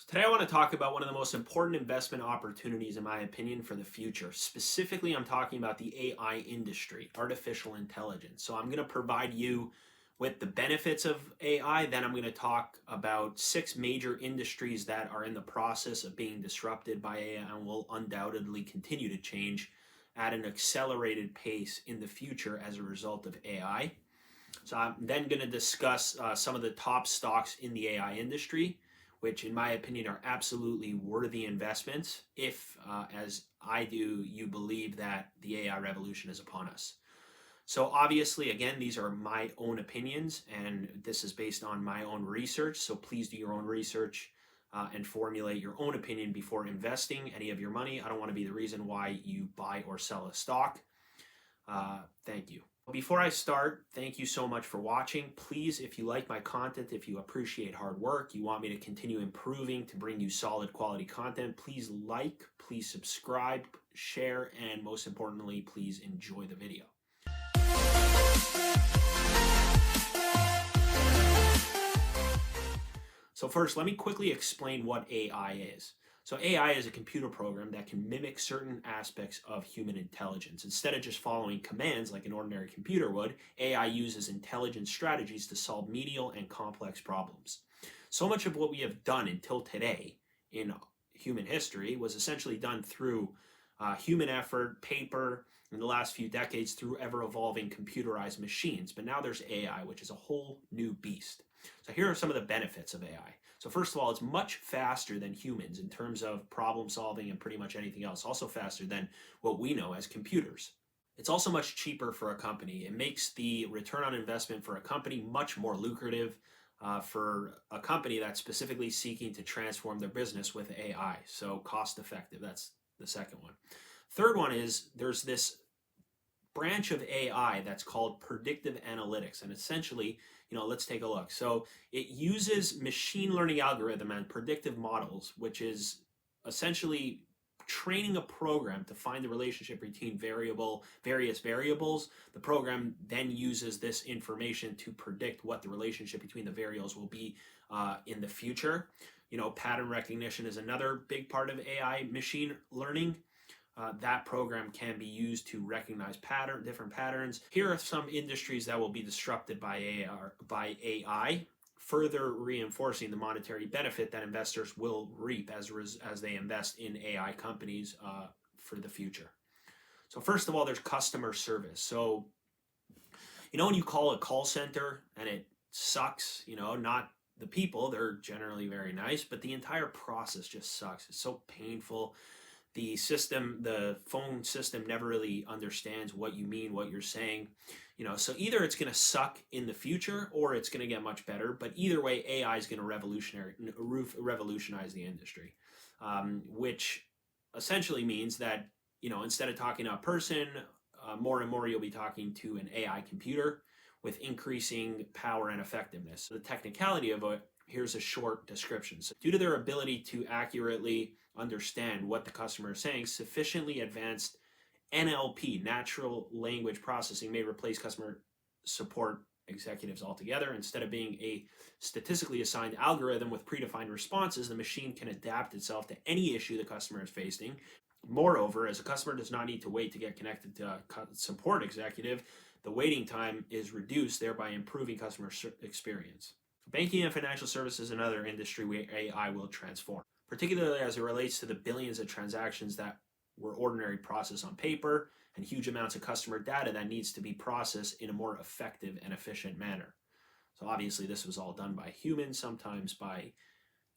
Today I want to talk about one of the most important investment opportunities in my opinion for the future. Specifically, I'm talking about the AI industry, artificial intelligence. So I'm going to provide you with the benefits of AI, then I'm going to talk about 6 major industries that are in the process of being disrupted by AI and will undoubtedly continue to change at an accelerated pace in the future as a result of AI. So I'm then going to discuss some of the top stocks in the AI industry, which in my opinion are absolutely worthy investments if, as I do, you believe that the AI revolution is upon us. So obviously, again, these are my own opinions, and this is based on my own research. So please do your own research and formulate your own opinion before investing any of your money. I don't want to be the reason why you buy or sell a stock. Thank you. Before I start, thank you so much for watching. Please, if you like my content, if you appreciate hard work, you want me to continue improving to bring you solid quality content, please like, please subscribe, share, and most importantly, please enjoy the video. So first, let me quickly explain what AI is. So AI is a computer program that can mimic certain aspects of human intelligence. Instead of just following commands like an ordinary computer would, AI uses intelligent strategies to solve medial and complex problems. So much of what we have done until today in human history was essentially done through human effort, paper, in the last few decades through ever-evolving computerized machines. But now there's AI, which is a whole new beast. So here are some of the benefits of AI. So first of all, it's much faster than humans in terms of problem solving and pretty much anything else. Also faster than what we know as computers. It's also much cheaper for a company. It makes the return on investment for a company much more lucrative for a company that's specifically seeking to transform their business with AI. So cost effective, that's the second one. Third one is there's this branch of AI that's called predictive analytics. And essentially, let's take a look. So it uses machine learning algorithm and predictive models, which is essentially training a program to find the relationship between various variables. The program then uses this information to predict what the relationship between the variables will be in the future. Pattern recognition is another big part of AI machine learning. That program can be used to recognize different patterns. Here are some industries that will be disrupted by AI, further reinforcing the monetary benefit that investors will reap as they invest in AI companies for the future. So first of all, there's customer service. So, when you call a call center and it sucks, not the people, they're generally very nice, but the entire process just sucks. It's so painful. The phone system never really understands what you mean, what you're saying. So either it's going to suck in the future or it's going to get much better. But either way, AI is going to revolutionize the industry, which essentially means that, instead of talking to a person, more and more you'll be talking to an AI computer with increasing power and effectiveness. The technicality of it, here's a short description. So due to their ability to accurately understand what the customer is saying, sufficiently advanced NLP, natural language processing, may replace customer support executives altogether. Instead of being a statistically assigned algorithm with predefined responses, the machine can adapt itself to any issue the customer is facing. Moreover, as a customer does not need to wait to get connected to a support executive, the waiting time is reduced, thereby improving customer experience. Banking and financial services is another industry where AI will transform, particularly as it relates to the billions of transactions that were ordinary processed on paper and huge amounts of customer data that needs to be processed in a more effective and efficient manner. So obviously this was all done by humans, sometimes by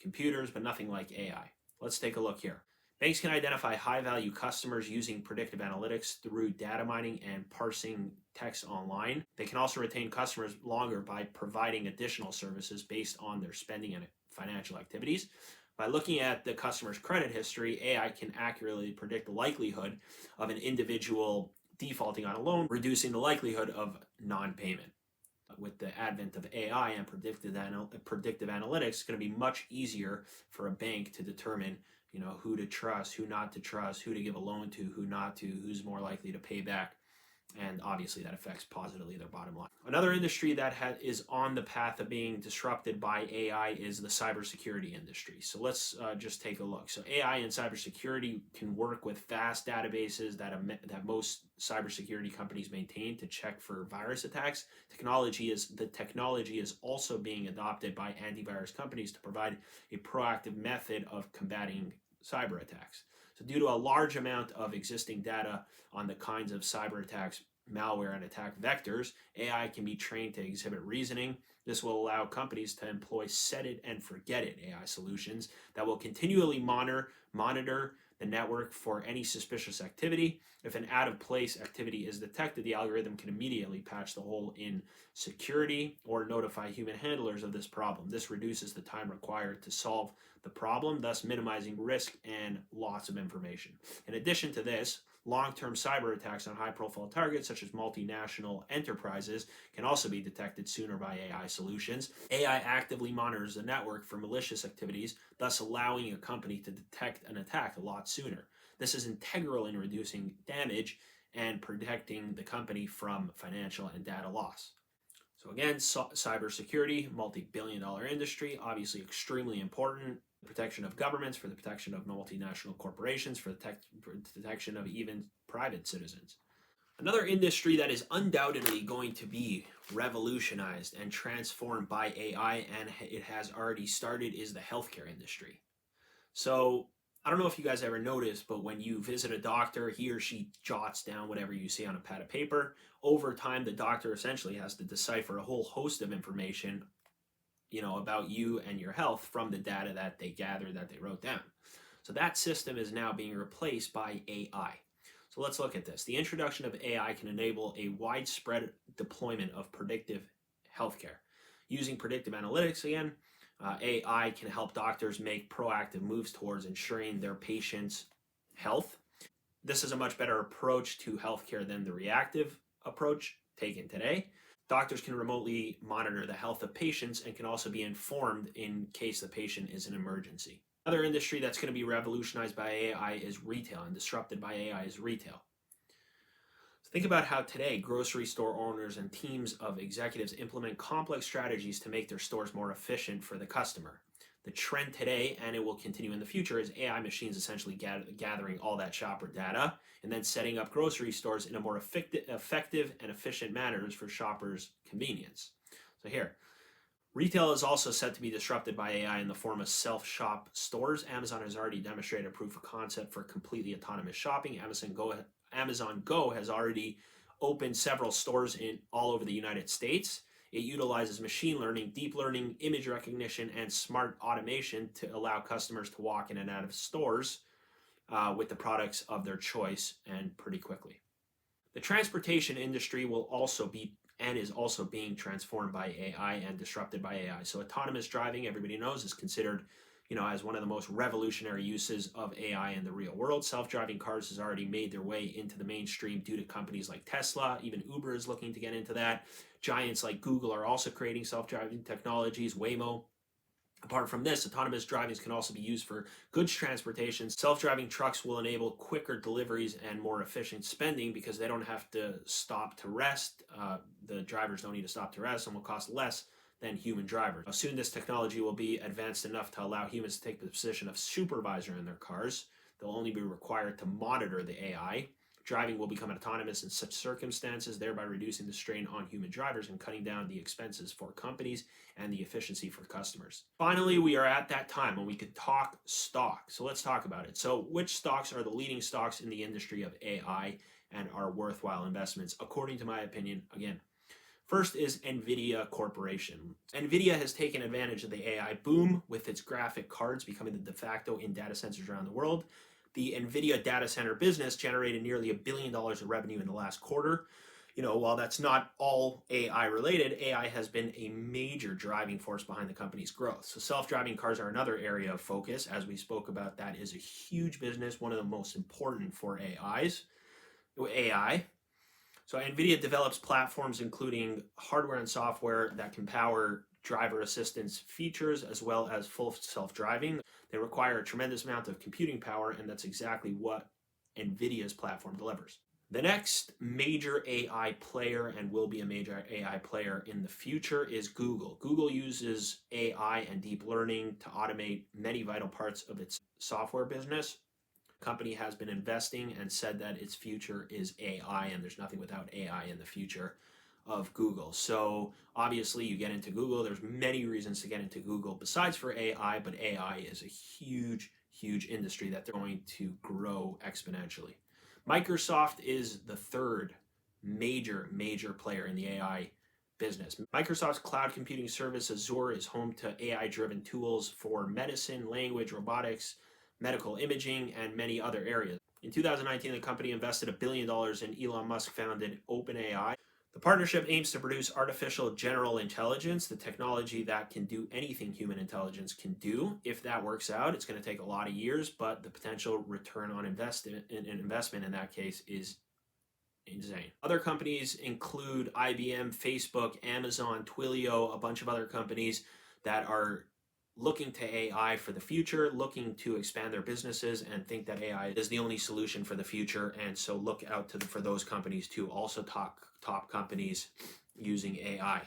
computers, but nothing like AI. Let's take a look here. Banks can identify high-value customers using predictive analytics through data mining and parsing text online. They can also retain customers longer by providing additional services based on their spending and financial activities. By looking at the customer's credit history, AI can accurately predict the likelihood of an individual defaulting on a loan, reducing the likelihood of non-payment. With the advent of AI and predictive analytics, it's going to be much easier for a bank to determine who to trust, who not to trust, who to give a loan to, who not to, who's more likely to pay back. And obviously that affects positively their bottom line. Another industry that is on the path of being disrupted by AI is the cybersecurity industry. So let's just take a look. So AI and cybersecurity can work with vast databases that most cybersecurity companies maintain to check for virus attacks. The technology is also being adopted by antivirus companies to provide a proactive method of combating cyber attacks. So due to a large amount of existing data on the kinds of cyber attacks, malware, and attack vectors, AI can be trained to exhibit reasoning. This will allow companies to employ set it and forget it AI solutions that will continually monitor the network for any suspicious activity. If an out of place activity is detected, the algorithm can immediately patch the hole in security or notify human handlers of this problem. This reduces the time required to solve the problem, thus minimizing risk and loss of information. In addition to this, long-term cyber attacks on high-profile targets such as multinational enterprises can also be detected sooner by AI solutions. AI actively monitors the network for malicious activities, thus allowing a company to detect an attack a lot sooner. This is integral in reducing damage and protecting the company from financial and data loss. So again, cybersecurity, multi-billion-dollar industry, obviously extremely important. Protection of governments, for the protection of multinational corporations, for the protection of even private citizens. Another industry that is undoubtedly going to be revolutionized and transformed by AI, and it has already started, is the healthcare industry. So I don't know if you guys ever noticed, but when you visit a doctor, he or she jots down whatever you see on a pad of paper. Over time, the doctor essentially has to decipher a whole host of information about you and your health from the data that they gathered, that they wrote down. So that system is now being replaced by AI. So let's look at this. The introduction of AI can enable a widespread deployment of predictive healthcare. Using predictive analytics again, AI can help doctors make proactive moves towards ensuring their patients' health. This is a much better approach to healthcare than the reactive approach taken today. Doctors can remotely monitor the health of patients and can also be informed in case the patient is an emergency. Another industry that's going to be revolutionized by AI is retail, and disrupted by AI is retail. So think about how today grocery store owners and teams of executives implement complex strategies to make their stores more efficient for the customer. The trend today, and it will continue in the future, is AI machines essentially gathering all that shopper data and then setting up grocery stores in a more effective and efficient manners for shoppers' convenience. So here, retail is also set to be disrupted by AI in the form of self-shop stores. Amazon has already demonstrated a proof of concept for completely autonomous shopping. Amazon Go has already opened several stores all over the United States. It utilizes machine learning, deep learning, image recognition, and smart automation to allow customers to walk in and out of stores with the products of their choice, and pretty quickly. The transportation industry will also be and is also being transformed by AI and disrupted by AI. So autonomous driving, everybody knows, is considered as one of the most revolutionary uses of AI in the real world. Self-driving cars has already made their way into the mainstream due to companies like Tesla. Even Uber is looking to get into that. Giants like Google are also creating self-driving technologies, Waymo. Apart from this, autonomous driving can also be used for goods transportation. Self-driving trucks will enable quicker deliveries and more efficient spending because they don't have to stop to rest. The drivers don't need to stop to rest and will cost less than human drivers. Soon this technology will be advanced enough to allow humans to take the position of supervisor in their cars. They'll only be required to monitor the AI. Driving will become autonomous in such circumstances, thereby reducing the strain on human drivers and cutting down the expenses for companies and the efficiency for customers. Finally, we are at that time when we could talk stock. So let's talk about it. So which stocks are the leading stocks in the industry of AI and are worthwhile investments, according to my opinion? Again, first is NVIDIA Corporation. NVIDIA has taken advantage of the AI boom with its graphic cards becoming the de facto in data centers around the world. The NVIDIA data center business generated nearly $1 billion of revenue in the last quarter. While that's not all AI related, AI has been a major driving force behind the company's growth. So self-driving cars are another area of focus. As we spoke about, that is a huge business, one of the most important for AI. So NVIDIA develops platforms including hardware and software that can power driver assistance features as well as full self-driving. They require a tremendous amount of computing power, and that's exactly what NVIDIA's platform delivers. The next major AI player, and will be a major AI player in the future, is Google. Google uses AI and deep learning to automate many vital parts of its software business. The company has been investing and said that its future is AI, and there's nothing without AI in the future of Google. So obviously you get into Google, there's many reasons to get into Google besides for AI, but AI is a huge, huge industry that they're going to grow exponentially. Microsoft is the third major player in the AI business. Microsoft's cloud computing service Azure is home to AI-driven tools for medicine, language, robotics, medical imaging, and many other areas. In 2019, the company invested $1 billion in Elon Musk-founded OpenAI. The partnership aims to produce artificial general intelligence, the technology that can do anything human intelligence can do. If that works out, it's going to take a lot of years, but the potential return on investment in that case is insane. Other companies include IBM, Facebook, Amazon, Twilio, a bunch of other companies that are looking to AI for the future, looking to expand their businesses, and think that AI is the only solution for the future. And so look out for those companies to also top companies using AI.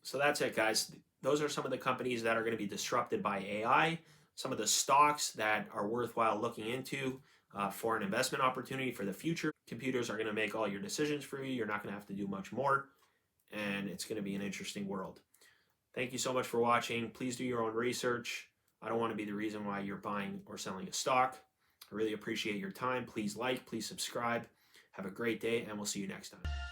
So that's it, guys. Those are some of the companies that are going to be disrupted by AI, some of the stocks that are worthwhile looking into for an investment opportunity for the future. Computers are going to make all your decisions for you. You're not going to have to do much more, and it's going to be an interesting world. Thank you so much for watching. Please do your own research. I don't want to be the reason why you're buying or selling a stock. I really appreciate your time. Please like, please subscribe. Have a great day, and we'll see you next time.